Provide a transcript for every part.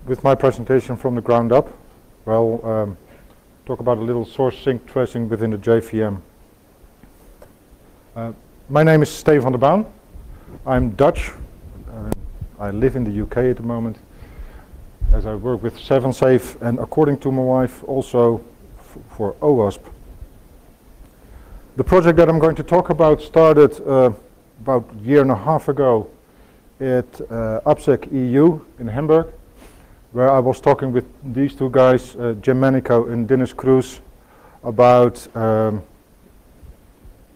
with my presentation from the ground up. Well, talk about a little source sync tracing within the JVM. My name is Steven van der Baan. I'm Dutch. I live in the UK at the moment, as I work with 7safe and, according to my wife, also for OWASP. The project that I'm going to talk about started about a year and a half ago at AppSecUSA in Hamburg, where I was talking with these two guys, Jim Manico and Dennis Cruz, about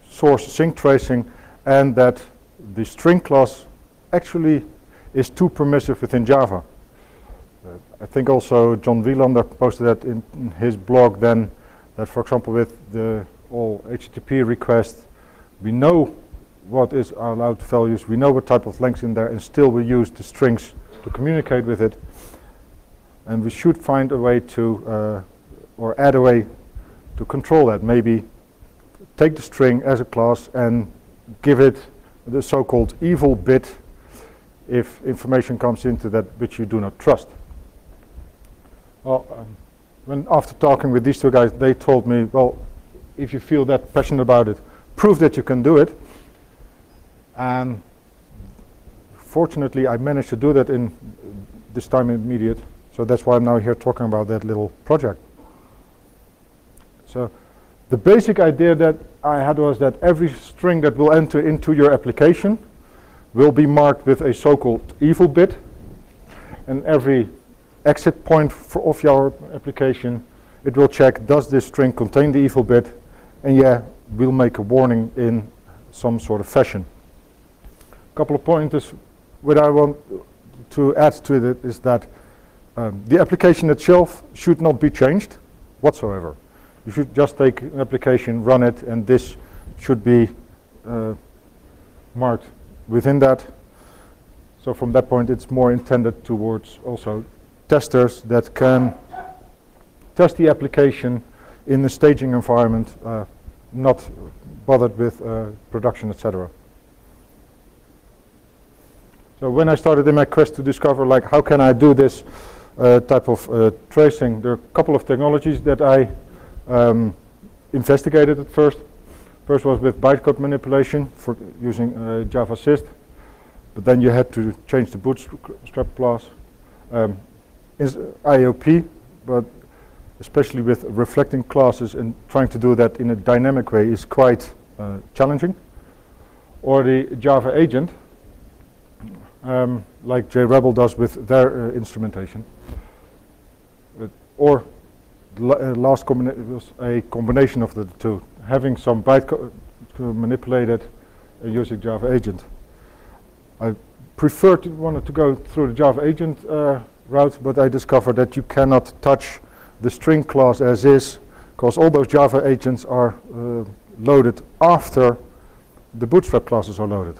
source sync tracing, and that the string class actually is too permissive within Java. I think also John Wielander posted that in his blog then, that for example with the all HTTP requests, we know what is our allowed values, we know what type of lengths in there, and still we use the strings to communicate with it. And we should find a way to, or add a way to control that. Maybe take the string as a class and give it the so-called evil bit if information comes into that which you do not trust. Well, after talking with these two guys, they told me, well, if you feel that passionate about it, prove that you can do it. And fortunately, I managed to do that in this time immediate. So that's why I'm now here talking about that little project. So the basic idea that I had was that every string that will enter into your application will be marked with a so-called evil bit, and every exit point of your application, it will check, does this string contain the evil bit, and yeah, we'll make a warning in some sort of fashion. A couple of pointers what I want to add to it is that the application itself should not be changed whatsoever. You should just take an application, run it, and this should be marked within that. So from that point, it's more intended towards also testers that can test the application in the staging environment, not bothered with production, etc. So when I started in my quest to discover, like, how can I do this type of tracing, there are a couple of technologies that I investigated at first. First was with bytecode manipulation for using Java Assist, but then you had to change the bootstrap class. Is IOP, but especially with reflecting classes and trying to do that in a dynamic way is quite challenging. Or the Java agent, like JRebel does with their instrumentation. Or last was a combination of the two, having some bytecode to manipulate it using Java agent. I wanted to go through the Java agent route, but I discovered that you cannot touch the string class as is, because all those Java agents are loaded after the bootstrap classes are loaded.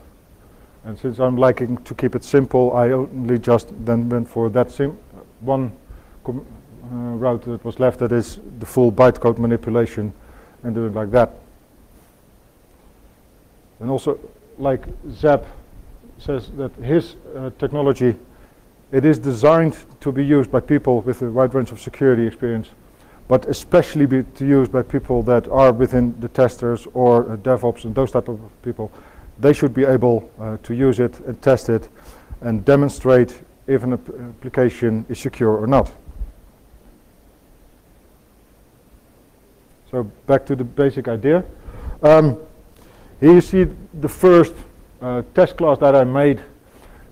And since I'm liking to keep it simple, I only just then went for that one route that was left, that is the full bytecode manipulation, and do it like that. And also, like Zap says, that his technology, it is designed to be used by people with a wide range of security experience, but especially to use by people that are within the testers or DevOps and those type of people. They should be able to use it and test it and demonstrate if an application is secure or not. So back to the basic idea. Here you see the first test class that I made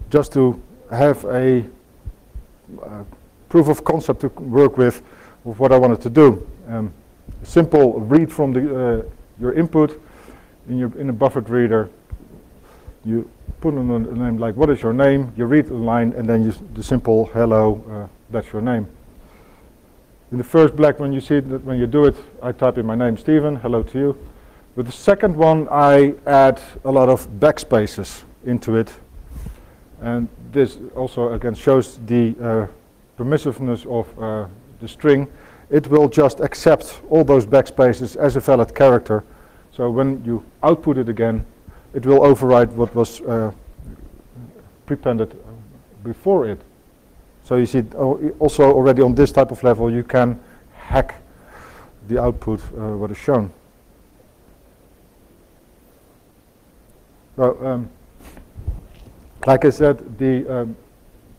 just to have a proof of concept to work with what I wanted to do. Simple read from your input in a buffered reader. You put in a name like, what is your name? You read the line, and then the simple hello, that's your name. In the first black, when you see that, when you do it, I type in my name, Steven, hello to you. With the second one, I add a lot of backspaces into it. And this also again shows the permissiveness of the string. It will just accept all those backspaces as a valid character. So when you output it again, it will override what was prepended before it. So you see also already on this type of level you can hack the output what is shown. So like I said,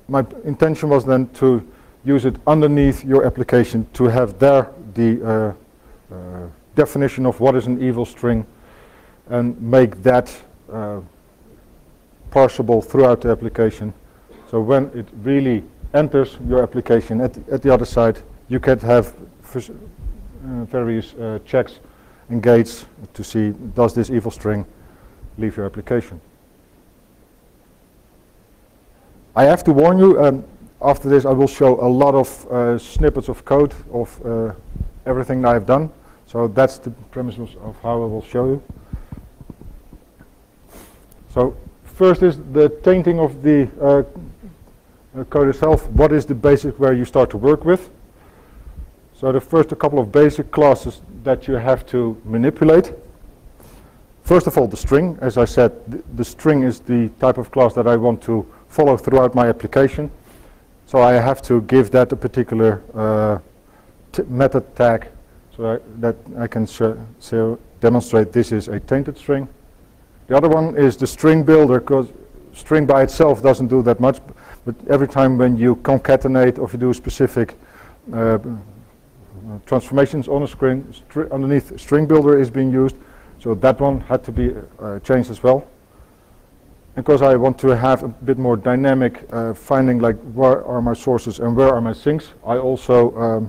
my intention was then to use it underneath your application to have there the definition of what is an evil string and make that parsable throughout the application. So when it really enters your application at the other side, you can have various checks and gates to see does this evil string leave your application. I have to warn you, after this I will show a lot of snippets of code of everything that I've done. So that's the premise of how I will show you. So first is the tainting of the code itself. What is the basic where you start to work with? So the first a couple of basic classes that you have to manipulate. First of all, the string. As I said, the string is the type of class that I want to follow throughout my application. So I have to give that a particular method tag so that I can demonstrate this is a tainted string. The other one is the string builder, because string by itself doesn't do that much, but every time when you concatenate or if you do specific transformations on a screen, underneath string builder is being used. So that one had to be changed as well. Because I want to have a bit more dynamic finding, like where are my sources and where are my sinks, I also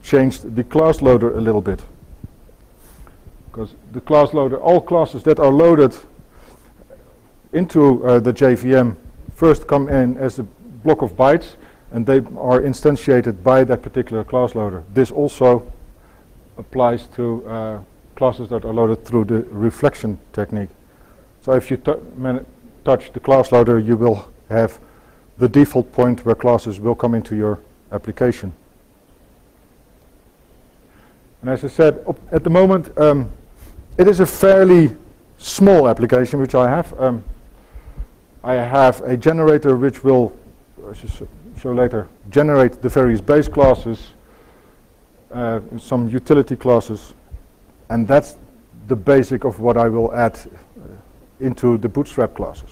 changed the class loader a little bit. Because the class loader, all classes that are loaded into the JVM first come in as a block of bytes, and they are instantiated by that particular class loader. This also applies to classes that are loaded through the reflection technique. So if you touch the class loader, you will have the default point where classes will come into your application. And as I said, at the moment, it is a fairly small application which I have. I have a generator which will, I should show later, generate the various base classes, some utility classes, and that's the basic of what I will add into the bootstrap classes.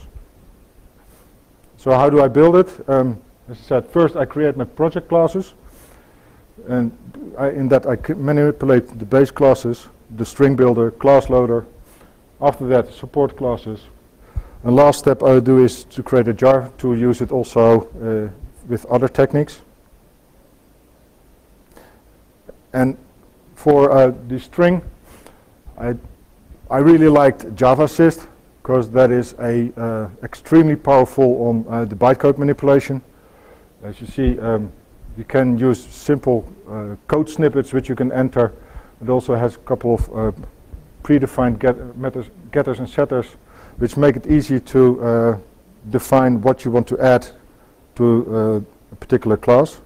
So how do I build it? As I said, first I create my project classes, and in that I manipulate the base classes, the string builder, class loader. After that, support classes. And last step I do is to create a jar to use it also with other techniques. And for the string, I really liked JavaSys, because that is a extremely powerful on the bytecode manipulation. As you see, you can use simple code snippets which you can enter. It also has a couple of predefined getters and setters, which make it easy to define what you want to add to a particular class.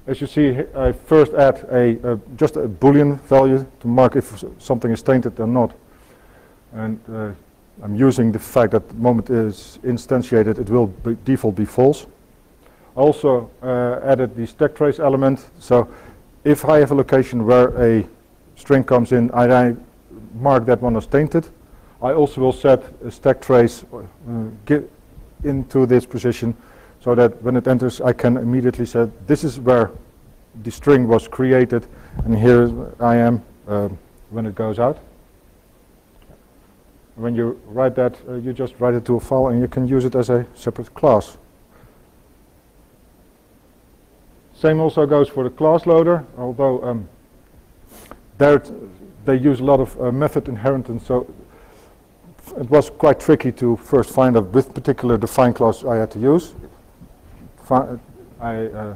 As you see, I first add just a Boolean value to mark if something is tainted or not. And I'm using the fact that the moment it is instantiated, it will default be false. I also added the stack trace element. So if I have a location where a string comes in, I mark that one as tainted. I also will set a stack trace into this position so that when it enters, I can immediately say this is where the string was created, and here I am when it goes out. When you write that, you just write it to a file and you can use it as a separate class. Same also goes for the class loader, although there they use a lot of method inheritance, so it was quite tricky to first find out which particular defined class I had to use. I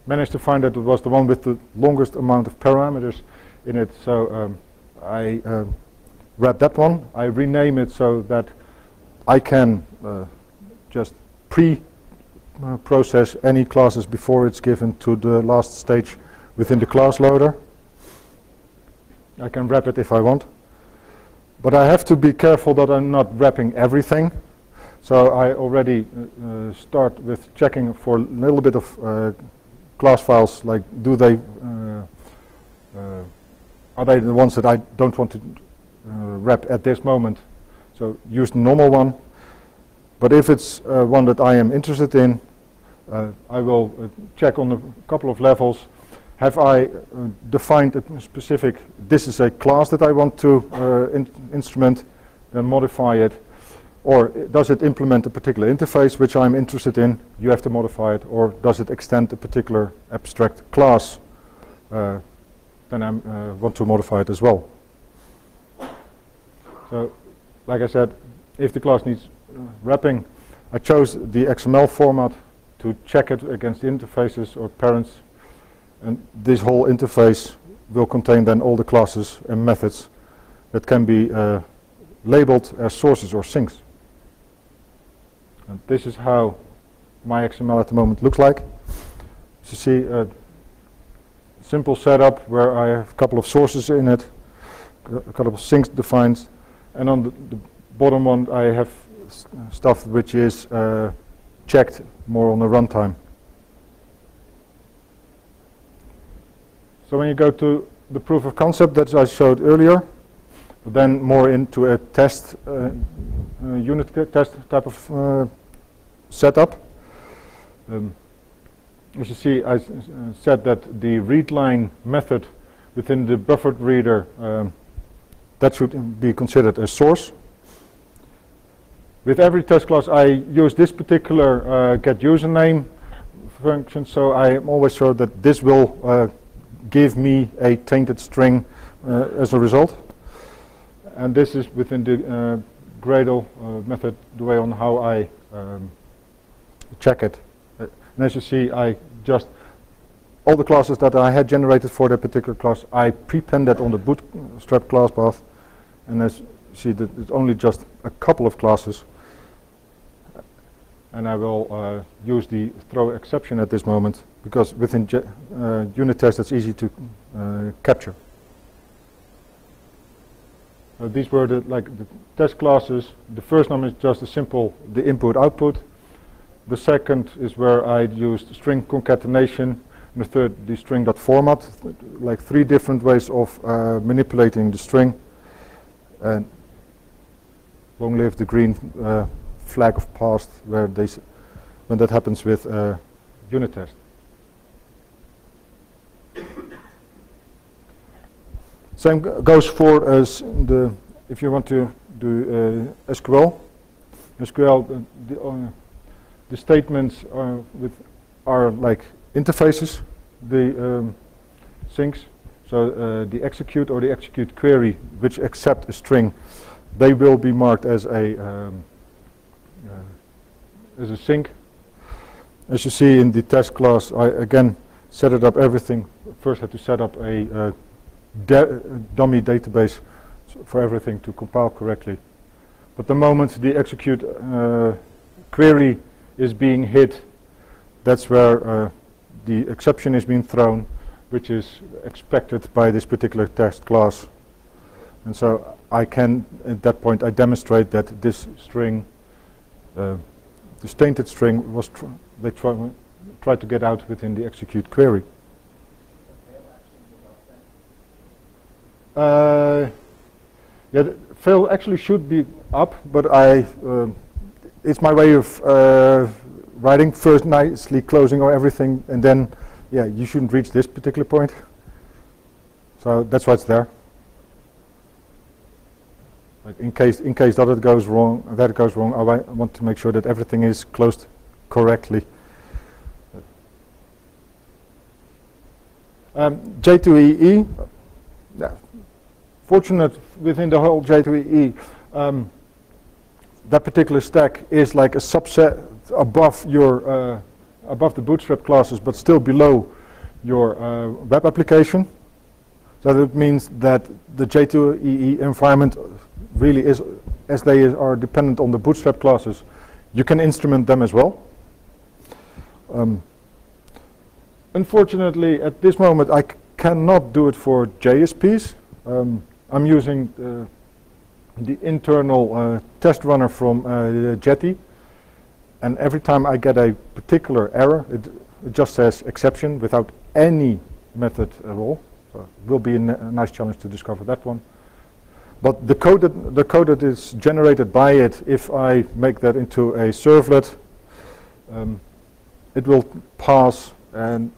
managed to find that it was the one with the longest amount of parameters in it, so I grab that one. I rename it so that I can just process any classes before it's given to the last stage within the class loader. I can wrap it if I want. But I have to be careful that I'm not wrapping everything. So I already start with checking for a little bit of class files, like are they the ones that I don't want to wrap at this moment? So use the normal one. But if it's one that I am interested in, I will check on a couple of levels. Have I defined a specific, this is a class that I want to instrument, then modify it. Or does it implement a particular interface which I'm interested in? You have to modify it. Or does it extend a particular abstract class? Then I want to modify it as well. So, like I said, if the class needs wrapping, I chose the XML format to check it against the interfaces or parents. And this whole interface will contain then all the classes and methods that can be labeled as sources or sinks. And this is how my XML at the moment looks like. As you see, a simple setup where I have a couple of sources in it, a couple of sinks defined, and on the bottom one I have stuff which is checked more on the runtime. So when you go to the proof of concept that I showed earlier, then more into a test, unit test type of setup. As you see, I said that the readline method within the buffered reader, that should be considered a source. With every test class, I use this particular get username function, so I am always sure that this will give me a tainted string as a result. And this is within the Gradle method, the way on how I check it. And as you see, I just, all the classes that I had generated for that particular class, I prepended on the bootstrap class path. And as you see, that it's only just a couple of classes. And I will use the throw exception at this moment, because within unit test it's easy to capture. These were the test classes. The first one is just a simple the input-output. The second is where I used string concatenation. And the third, the string.format, like 3 different ways of manipulating the string. And long live the green flag of past when that happens with unit test. Same goes for if you want to do SQL. SQL, the statements are like interfaces, the sinks. So the execute or the execute query which accept a string, they will be marked as a sink. As you see in the test class, I again set it up everything. First had to set up a dummy database for everything to compile correctly. But the moment the execute query is being hit, that's where the exception is being thrown, which is expected by this particular test class. And so I can, at that point, I demonstrate that this string, this tainted string, was they tried to get out within the execute query. Yeah, the fail actually should be up, but it's my way of writing first nicely closing or everything, and then yeah, you shouldn't reach this particular point. So that's why it's there. Like in case that goes wrong, I want to make sure that everything is closed correctly. J2EE. Yeah. Fortunate within the whole J2EE, that particular stack is like a subset above your above the bootstrap classes, but still below your web application. So that means that the J2EE environment really is, as they are dependent on the bootstrap classes, you can instrument them as well. Unfortunately, at this moment, I cannot do it for JSPs. I'm using the internal test runner from Jetty, And every time I get a particular error, it just says exception without any method at all. So it will be a nice challenge to discover that one. But the code that is generated by it, if I make that into a servlet, it will pass and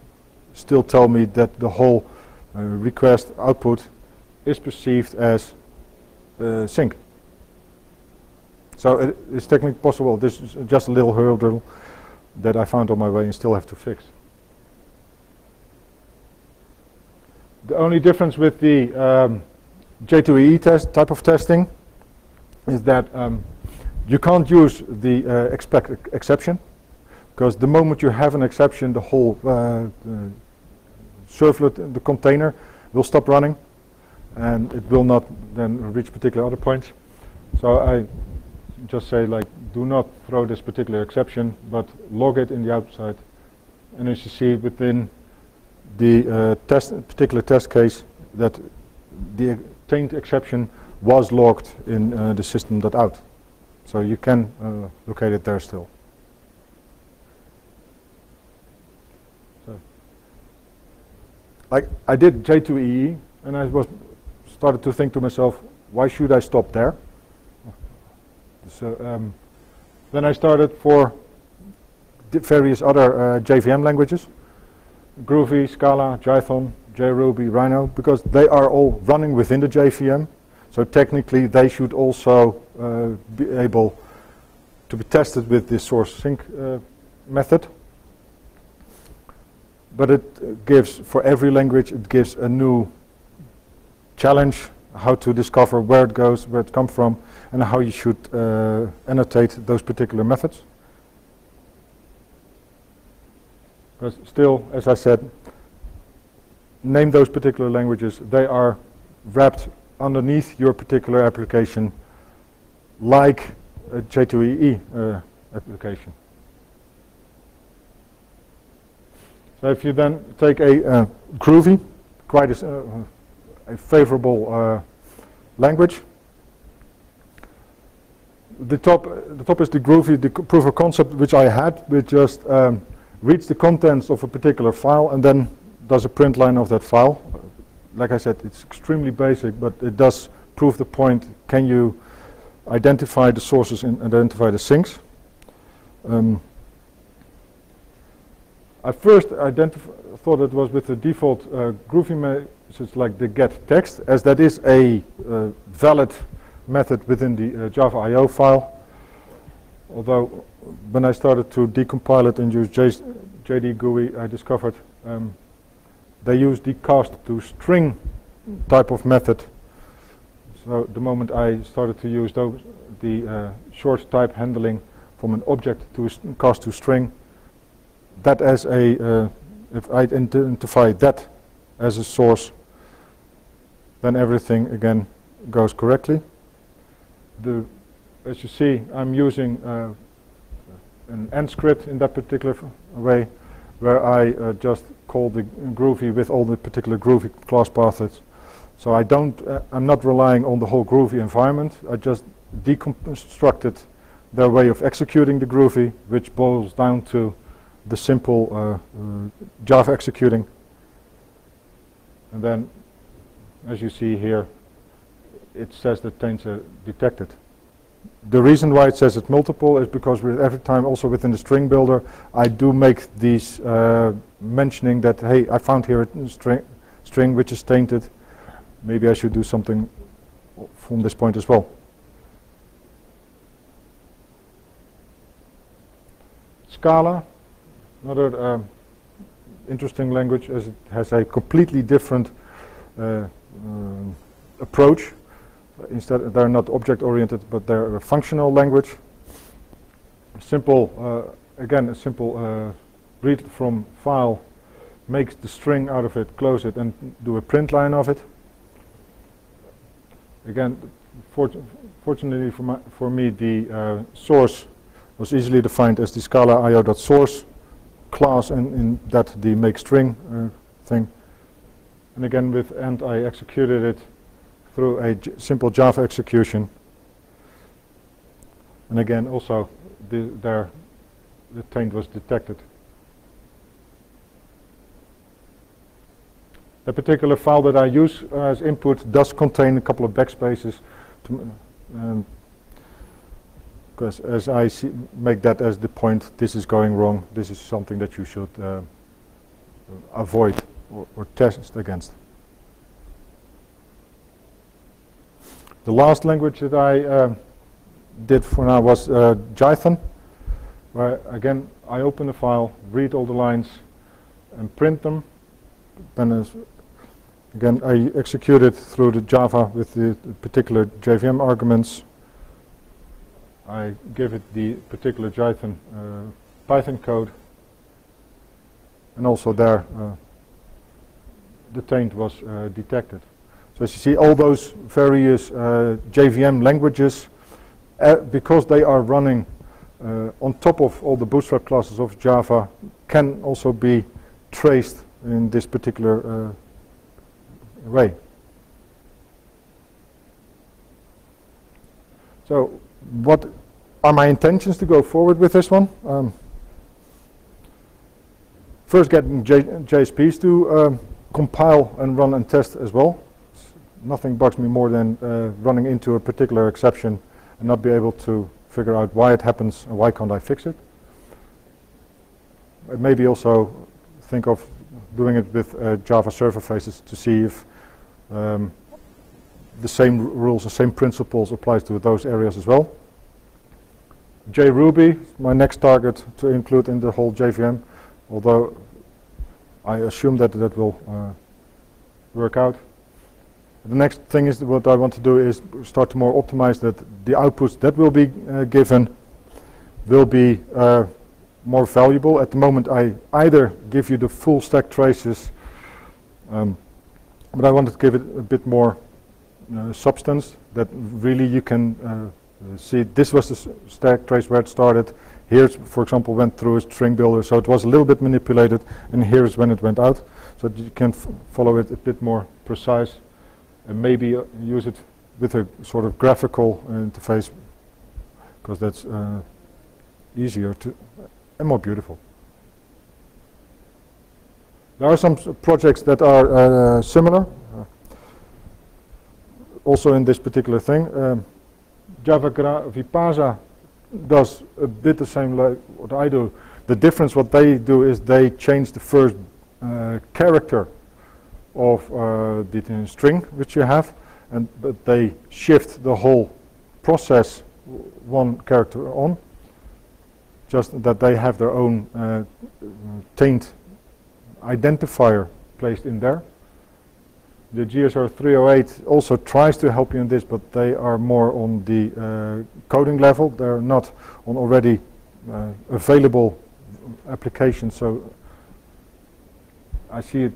still tell me that the whole request output is perceived as sync. So it's technically possible. This is just a little hurdle that I found on my way and still have to fix. The only difference with the J2EE type of testing is that you can't use the expect exception, because the moment you have an exception, the whole servlet, the container, will stop running, and it will not then reach particular other points. So I just say, like, do not throw this particular exception, but log it in the outside. And as you see within the particular test case, that the obtained exception was logged in the system.out. So you can locate it there still. So, like, I did J2EE, and I started to think to myself, why should I stop there? So then I started for the various other JVM languages, Groovy, Scala, Jython, JRuby, Rhino, because they are all running within the JVM. So technically they should also be able to be tested with this source sync method. But it gives, for every language, it gives a new challenge, how to discover where it goes, where it comes from, and how you should annotate those particular methods. But still, as I said, name those particular languages. They are wrapped underneath your particular application, like a J2EE application. So if you then take a Groovy, quite a favorable language. The top is the Groovy, the proof of concept, which I had, which just reads the contents of a particular file and then does a print line of that file. Like I said, it's extremely basic, but it does prove the point. Can you identify the sources and identify the sinks? I first thought it was with the default Groovy message, like the get text, as that is a valid method within the Java IO file. Although when I started to decompile it and use JD GUI, I discovered they use the cast to string type of method. So the moment I started to use the short type handling from an object to cast to string, that as a if I identify that as a source, then everything again goes correctly. As you see, I'm using an end script in that particular way, where I just call the Groovy with all the particular Groovy class paths. So I'm not relying on the whole Groovy environment. I just deconstructed their way of executing the Groovy, which boils down to the simple Java executing. And then, as you see here, it says that taints are detected. The reason why it says it's multiple is because every time, also within the string builder, I do make these mentioning that, hey, I found here a string which is tainted. Maybe I should do something from this point as well. Scala, another interesting language, as it has a completely different approach. Instead, they're not object-oriented, but they're a functional language. Simple, again, a simple read from file, makes the string out of it, close it, and do a print line of it. Again, fortunately for me, the source was easily defined as the Scala io.source class, and in that the make string thing. And again, with end, I executed it through a simple Java execution. And again, also there the taint was detected. The particular file that I use as input does contain a couple of backspaces, because as I make that as the point, this is going wrong, this is something that you should avoid or test against. The last language that I did for now was Jython, where again I open the file, read all the lines and print them. Then again I execute it through the Java with the particular JVM arguments. I give it the particular Jython Python code, and also there the taint was detected. So as you see, all those various JVM languages, because they are running on top of all the bootstrap classes of Java, can also be traced in this particular way. So what are my intentions to go forward with this one? First, getting JSPs to compile and run and test as well. Nothing bugs me more than running into a particular exception and not be able to figure out why it happens and why can't I fix it. Maybe also think of doing it with Java server faces to see if the same rules, the same principles applies to those areas as well. JRuby, my next target to include in the whole JVM, although I assume that that will work out. The next thing is what I want to do is start to more optimize that the outputs that will be given will be more valuable. At the moment I either give you the full stack traces, but I wanted to give it a bit more substance, that really you can see this was the stack trace where it started. Here's, for example, went through a string builder, so it was a little bit manipulated, and here's when it went out, so that you can follow it a bit more precise, and maybe use it with a sort of graphical interface, because that's easier to and more beautiful. There are some projects that are similar, also in this particular thing. Java Vipasa does a bit the same like what I do. The difference, what they do is they change the first character of the string which you have, but they shift the whole process one character on, just that they have their own taint identifier placed in there. The GSR 308 also tries to help you in this, but they are more on the coding level. They're not on already available applications, so I see it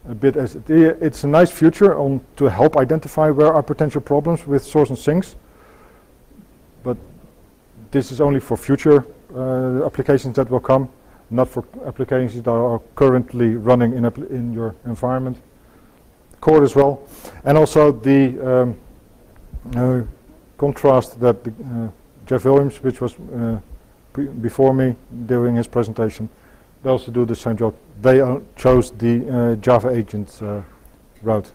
a bit as it's a nice feature on to help identify where are potential problems with source and sinks, but this is only for future applications that will come, not for applications that are currently running in your environment. Core as well, and also the contrast that Jeff Williams, which was before me doing his presentation, they also do the same job. They chose the Java agent route.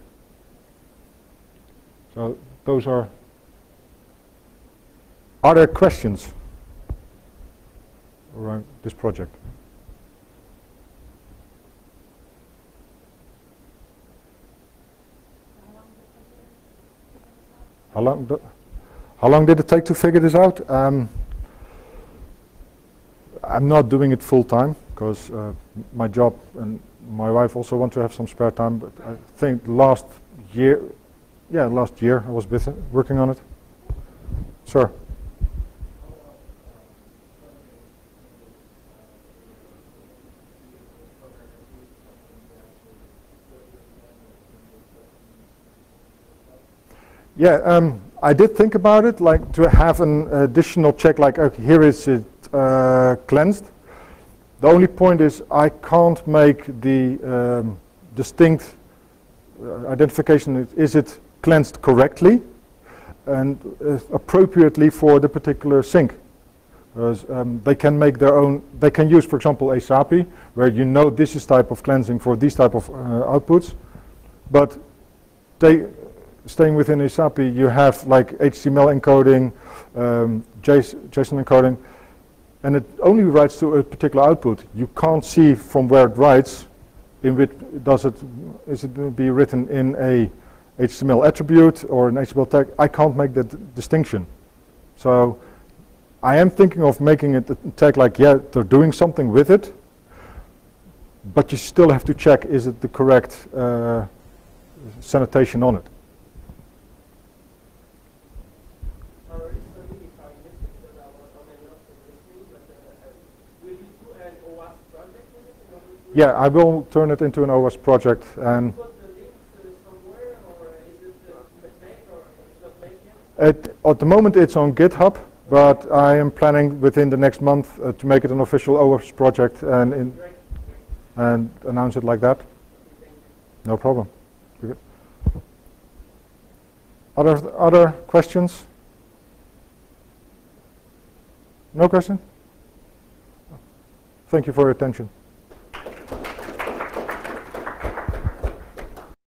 So those are there questions around this project? How long did it take to figure this out? I'm not doing it full time because my job and my wife also want to have some spare time. But I think last year I was working on it. Sir. Yeah, I did think about it, like to have an additional check, like okay, here is it cleansed. The only point is I can't make the distinct identification, is it cleansed correctly and appropriately for the particular sink. They can make their own, they can use, for example, ASAPI, where you know this is type of cleansing for these type of outputs. But staying within ASAPI, you have like HTML encoding, JSON encoding, and it only writes to a particular output. You can't see from where it writes, in which is it be written in a HTML attribute or an HTML tag. I can't make that distinction. So I am thinking of making it a tag like, yeah, they're doing something with it, but you still have to check, is it the correct sanitation on it? Sorry if I missed it because I was on another listening, but will you do an OWASP project with it? Yeah, I will turn it into an OWASP project. And put the link somewhere, or is it made, or it's not made yet? at the moment it's on GitHub, but I am planning within the next month to make it an official OWASP project and announce it like that. No problem. Other questions? No question? Thank you for your attention.